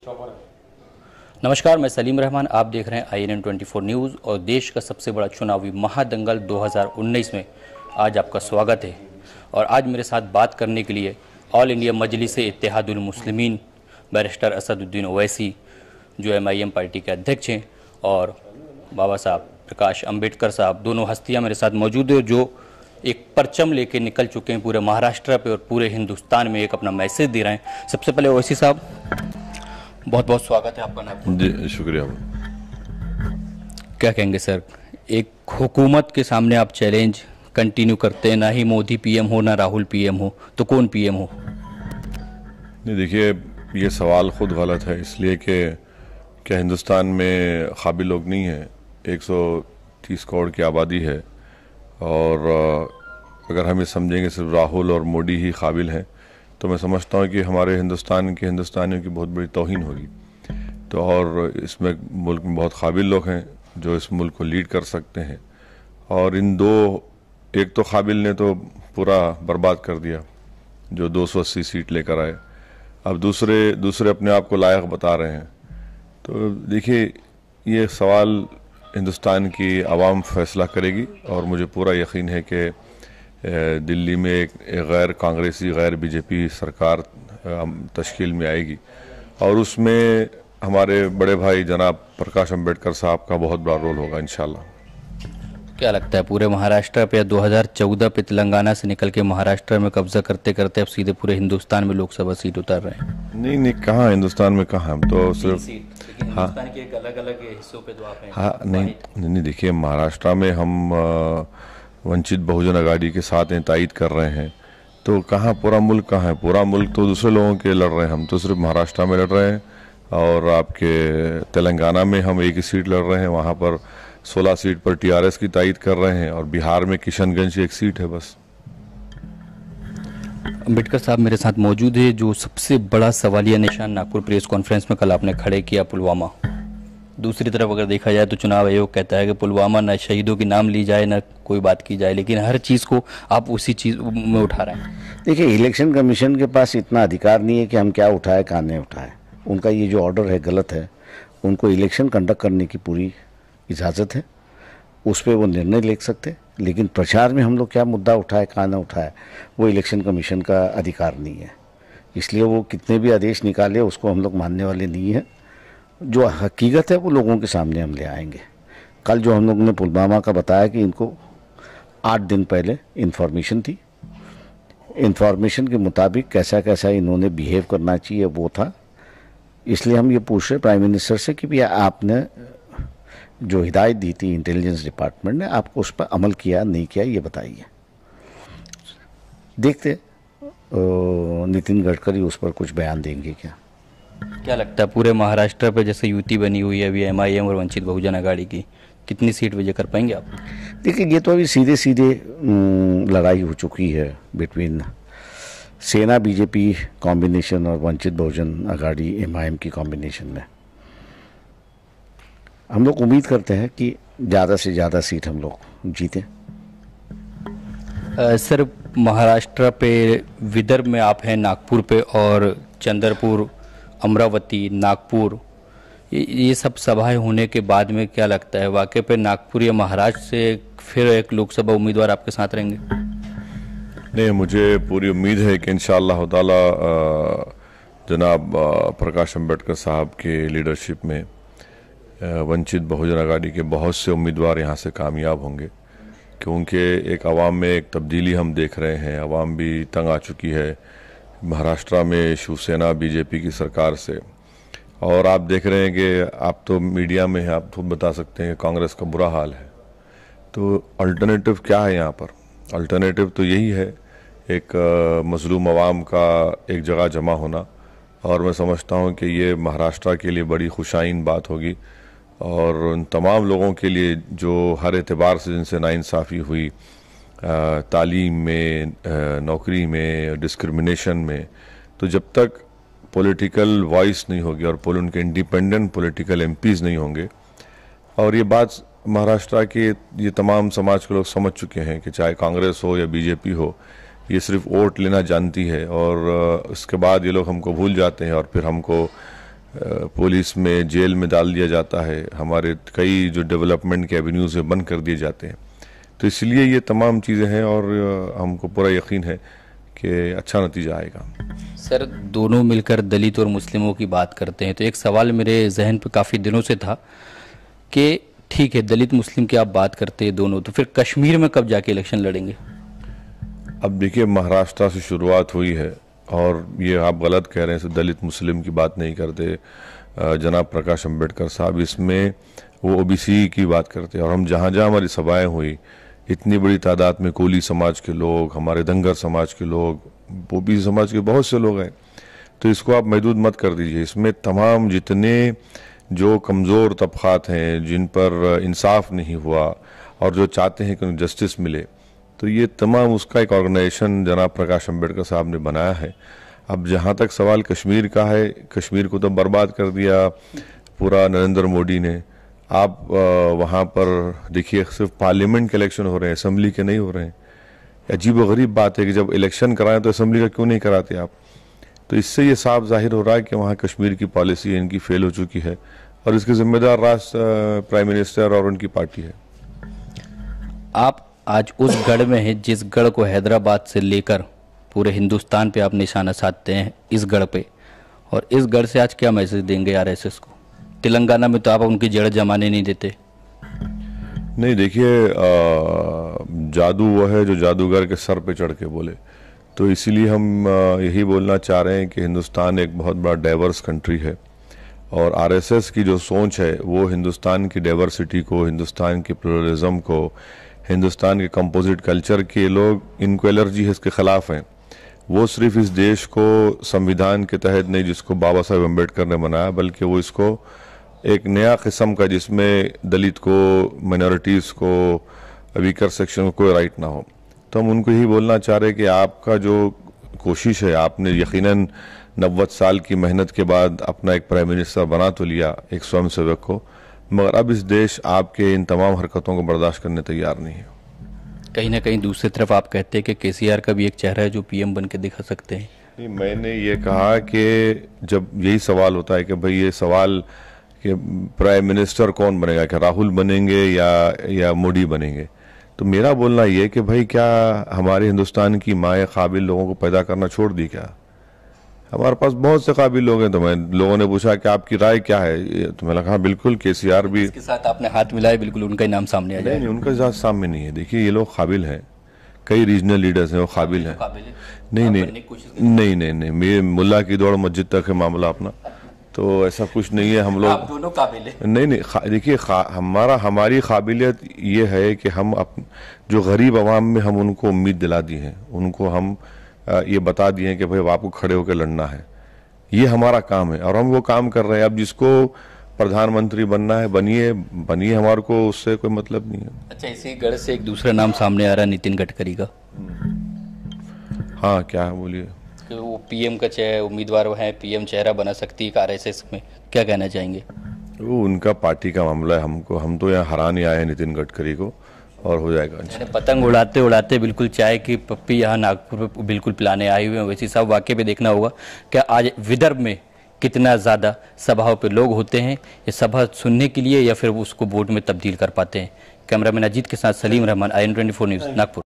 नमस्कार, मैं सलीम रहमान। आप देख रहे हैं INN 24 न्यूज़ और देश का सबसे बड़ा चुनावी महादंगल 2019 में आज आपका स्वागत है। और आज मेरे साथ बात करने के लिए ऑल इंडिया मजलिस-ए-इत्तेहादुल मुस्लिमीन बैरिस्टर असदुद्दीन ओवैसी जो MIM पार्टी के अध्यक्ष हैं और बाबा साहब प्रकाश अंबेडकर साहब, दोनों हस्तियां मेरे साथ मौजूद है जो एक परचम लेके निकल चुके हैं पूरे महाराष्ट्र पे और पूरे हिंदुस्तान में एक अपना मैसेज दे रहे हैं। सबसे पहले ओवैसी साहब, बहुत बहुत स्वागत है आपका। नाम जी, शुक्रिया। क्या कहेंगे सर, एक हुकूमत के सामने आप चैलेंज कंटिन्यू करते हैं, ना ही मोदी PM हो ना राहुल PM हो, तो कौन PM हो? नहीं, देखिए, ये सवाल खुद गलत है, इसलिए कि क्या हिंदुस्तान में काबिल लोग नहीं हैं? 130 करोड़ की आबादी है और अगर हम ये समझेंगे सिर्फ राहुल और मोदी ही काबिल हैं तो मैं समझता हूँ कि हमारे हिंदुस्तान के हिंदुस्तानियों की बहुत बड़ी तौहीन होगी। तो और इसमें मुल्क में बहुत काबिल लोग हैं जो इस मुल्क को लीड कर सकते हैं और एक तो काबिल ने तो पूरा बर्बाद कर दिया जो 280 सीट लेकर आए, अब दूसरे अपने आप को लायक बता रहे हैं। तो देखिए, ये सवाल हिंदुस्तान की आवाम फैसला करेगी और मुझे पूरा यकीन है कि दिल्ली में एक गैर कांग्रेसी गैर BJP सरकार तश्कील में आएगी और उसमें हमारे बड़े भाई जनाब प्रकाश अंबेडकर साहब का बहुत बड़ा रोल होगा इंशाल्लाह। क्या लगता है पूरे महाराष्ट्र पे 2014 पे तेलंगाना से निकल के महाराष्ट्र में कब्जा करते करते अब सीधे पूरे हिंदुस्तान में लोकसभा सीट उतार रहे हैं? नहीं, कहाँ हिंदुस्तान में, कहाँ, हम तो सिर्फ हिंदुस्तान के एक अलग हिस्सों पे तो आप हैं। हाँ, नहीं, देखिए, महाराष्ट्र में हम वंचित बहुजन आघाड़ी के साथ तायद कर रहे हैं, तो कहाँ पूरा मुल्क कहाँ है? पूरा मुल्क तो दूसरे लोगों के लड़ रहे हैं, हम तो सिर्फ महाराष्ट्र में लड़ रहे हैं। और आपके तेलंगाना में हम एक ही सीट लड़ रहे हैं, वहाँ पर 16 सीट पर TRS की तायद कर रहे हैं और बिहार में किशनगंज एक सीट है बस। अंबेडकर साहब मेरे साथ मौजूद है। जो सबसे बड़ा सवालिया निशान नागपुर प्रेस कॉन्फ्रेंस में कल आपने खड़े किया, पुलवामा। दूसरी तरफ अगर देखा जाए तो चुनाव आयोग कहता है कि पुलवामा न शहीदों के नाम ली जाए न कोई बात की जाए, लेकिन हर चीज़ को आप उसी चीज़ में उठा रहे हैं। देखिए, इलेक्शन कमीशन के पास इतना अधिकार नहीं है कि हम क्या उठाए कहाँ नहीं उठाए। उनका ये जो ऑर्डर है गलत है, उनको इलेक्शन कंडक्ट करने की पूरी इजाज़त है, उस पर वो निर्णय ले सकते, लेकिन प्रचार में हम लोग क्या मुद्दा उठाए कहाँ ना उठाए वो इलेक्शन कमीशन का अधिकार नहीं है। इसलिए वो कितने भी आदेश निकाले उसको हम लोग मानने वाले नहीं हैं। जो हकीकत है वो लोगों के सामने हम ले आएंगे। कल जो हम लोग ने पुलवामा का बताया कि इनको 8 दिन पहले इन्फॉर्मेशन थी, इन्फॉर्मेशन के मुताबिक कैसा कैसा इन्होंने बिहेव करना चाहिए वो था। इसलिए हम ये पूछ रहे प्राइम मिनिस्टर से कि भैया आपने जो हिदायत दी थी इंटेलिजेंस डिपार्टमेंट ने, आपको उस पर अमल किया नहीं किया ये बताइए। देखते नितिन गडकरी उस पर कुछ बयान देंगे क्या लगता है पूरे महाराष्ट्र पे जैसे युति बनी हुई है अभी MIM और वंचित बहुजन आघाड़ी की, कितनी सीट विजय कर पाएंगे आप? देखिए, ये तो अभी सीधे लड़ाई हो चुकी है बिटवीन सेना BJP कॉम्बिनेशन और वंचित बहुजन आघाड़ी MIM की कॉम्बिनेशन में। हम लोग उम्मीद करते हैं कि ज़्यादा से ज़्यादा सीट हम लोग जीतें। सर, महाराष्ट्र पे विदर्भ में आप हैं, नागपुर पे, और चंद्रपुर, अमरावती, नागपुर, ये सब सभाएं होने के बाद में क्या लगता है वाकई पे नागपुर या महाराष्ट्र से फिर एक लोकसभा उम्मीदवार आपके साथ रहेंगे? नहीं, मुझे पूरी उम्मीद है कि इंशाअल्लाह ताला जनाब प्रकाश अंबेडकर साहब के लीडरशिप में वंचित बहुजन आघाड़ी के बहुत से उम्मीदवार यहाँ से कामयाब होंगे, क्योंकि एक आवाम में एक तब्दीली हम देख रहे हैं। आवाम भी तंग आ चुकी है महाराष्ट्र में शिवसेना BJP की सरकार से, और आप देख रहे हैं कि आप तो मीडिया में हैं, आप खुद बता सकते हैं कि कांग्रेस का बुरा हाल है। तो अल्टरनेटिव क्या है यहाँ पर? अल्टरनेटिव तो यही है, एक मजलूम आवाम का एक जगह जमा होना, और मैं समझता हूँ कि ये महाराष्ट्र के लिए बड़ी खुशाइन बात होगी और उन तमाम लोगों के लिए जो हर एतबार से जिनसे नाइंसाफ़ी हुई, तालीम में, नौकरी में, डिस्क्रिमिनेशन में, तो जब तक पॉलिटिकल वॉइस नहीं होगी और उनके इंडिपेंडेंट पॉलिटिकल MPs नहीं होंगे, और ये बात महाराष्ट्र के ये तमाम समाज के लोग समझ चुके हैं कि चाहे कांग्रेस हो या BJP हो, ये सिर्फ वोट लेना जानती है और उसके बाद ये लोग हमको भूल जाते हैं और फिर हमको पुलिस में, जेल में डाल दिया जाता है, हमारे कई जो डेवलपमेंट के एवेन्यूज़ है बंद कर दिए जाते हैं। तो इसलिए ये तमाम चीज़ें हैं और हमको पूरा यकीन है कि अच्छा नतीजा आएगा। सर, दोनों मिलकर दलित और मुस्लिमों की बात करते हैं, तो एक सवाल मेरे जहन पे काफ़ी दिनों से था कि ठीक है दलित मुस्लिम की आप बात करते हैं दोनों, तो फिर कश्मीर में कब जाके इलेक्शन लड़ेंगे? अब देखिए, महाराष्ट्र से शुरुआत हुई है और ये आप गलत कह रहे हैं, दलित मुस्लिम की बात नहीं करते। जनाब प्रकाश अंबेडकर साहब इसमें वो ओबीसी की बात करते हैं और हम जहाँ जहाँ हमारी सभाएं हुई, इतनी बड़ी तादाद में कोली समाज के लोग, हमारे धनगर समाज के लोग, ओबीसी समाज के बहुत से लोग हैं। तो इसको आप महदूद मत कर दीजिए। इसमें तमाम जितने जो कमज़ोर तबक़ात हैं, जिन पर इंसाफ नहीं हुआ और जो चाहते हैं कि उन्हें जस्टिस मिले, तो ये तमाम उसका एक ऑर्गेनाइजेशन जनाब प्रकाश अंबेडकर साहब ने बनाया है। अब जहाँ तक सवाल कश्मीर का है, कश्मीर को तो बर्बाद कर दिया पूरा नरेंद्र मोदी ने। आप वहाँ पर देखिए, सिर्फ पार्लियामेंट के इलेक्शन हो रहे हैं, असेंबली के नहीं हो रहे हैं। अजीब व गरीब बात है कि जब इलेक्शन कराएं तो असेंबली का क्यों नहीं कराते आप? तो इससे ये साफ जाहिर हो रहा है कि वहाँ कश्मीर की पॉलिसी इनकी फेल हो चुकी है और इसके जिम्मेदार राष्ट्र प्राइम मिनिस्टर और उनकी पार्टी है। आप आज उस गढ़ में हैं जिस गढ़ को हैदराबाद से लेकर पूरे हिंदुस्तान पे आप निशाना साधते हैं, इस गढ़ पे, और इस गढ़ से आज क्या मैसेज देंगे आरएसएस को? तेलंगाना में तो आप उनकी जड़ जमाने नहीं देते। नहीं, देखिए, जादू वो है जो जादूगर के सर पे चढ़ के बोले। तो इसीलिए हम यही बोलना चाह रहे हैं कि हिंदुस्तान एक बहुत बड़ा डाइवर्स कंट्री है और आरएसएस की जो सोच है वो हिंदुस्तान की डाइवर्सिटी को, हिंदुस्तान के प्लुरलिज्म को, हिंदुस्तान के कंपोजिट कल्चर के लोग, इनको एलर्जी है, इसके खिलाफ हैं। वो सिर्फ इस देश को संविधान के तहत नहीं, जिसको बाबा साहेब अम्बेडकर ने बनाया, बल्कि वो इसको एक नया किस्म का, जिसमें दलित को, माइनॉरिटीज़ को, वीकर सेक्शन को कोई राइट ना हो। तो हम उनको यही बोलना चाह रहे हैं कि आपका जो कोशिश है, आपने यकीनन 90 साल की मेहनत के बाद अपना एक प्राइम मिनिस्टर बना तो लिया, एक स्वयंसेवक को, मगर अब इस देश आपके इन तमाम हरकतों को बर्दाश्त करने तैयार नहीं है। कहीं ना कहीं दूसरी तरफ आप कहते हैं कि केसीआर का भी एक चेहरा है जो पीएम बन के दिखा सकते हैं। नहीं, मैंने ये कहा कि जब यही सवाल होता है कि भाई ये सवाल कि प्राइम मिनिस्टर कौन बनेगा, क्या राहुल बनेंगे या मोदी बनेंगे, तो मेरा बोलना ये कि भाई क्या हमारे हिंदुस्तान की माएँ काबिल लोगों को पैदा करना छोड़ दी क्या? हमारे पास बहुत से काबिल लोग हैं। तो मैं, लोगों ने पूछा कि आपकी राय क्या है, तो मैंने कहा बिल्कुल केसीआर भी। इसके साथ आपने हाथ मिलाया, बिल्कुल उनका ही नाम सामने आ जाए। नहीं, उनका ज़्यादा सामने नहीं है। देखिए, ये लोग काबिल हैं, कई रीजनल लीडर्स हैं वो काबिल हैं। नहीं, मेरे मुल्ला की दौड़ मस्जिद तक है मामला अपना, तो ऐसा कुछ नहीं है। हम लोग आप दोनों काबिल हैं। नहीं, देखिए, हमारी काबिलियत ये है कि हम जो गरीब आवाम में हम उनको उम्मीद दिला दी है, उनको हम ये बता दिए हैं कि भाई आपको खड़े होकर लड़ना है। ये हमारा काम है और हम वो काम कर रहे हैं। अब जिसको प्रधानमंत्री बनना है बनिए, हमारे को उससे कोई मतलब नहीं है। अच्छा, इसी गढ़ से एक दूसरा नाम सामने आ रहा है, नितिन गडकरी का। हाँ, क्या है, बोलिए। वो पीएम का उम्मीदवार है, पीएम चेहरा बना सकती है आरएसएस में, क्या कहना चाहेंगे? वो उनका पार्टी का मामला है। हम तो यहाँ हराने आए हैं नितिन गडकरी को, और हो जाएगा। पतंग उड़ाते उड़ाते बिल्कुल चाय की पप्पी यहाँ नागपुर में बिल्कुल पिलाने आए हुए हैं। वैसे सब वाकई में देखना होगा कि आज विदर्भ में कितना ज़्यादा सभाओं पे लोग होते हैं, ये सभा सुनने के लिए या फिर उसको वोट में तब्दील कर पाते हैं। कैमरामैन अजीत के साथ सलीम रहमान, IN24 न्यूज़, नागपुर।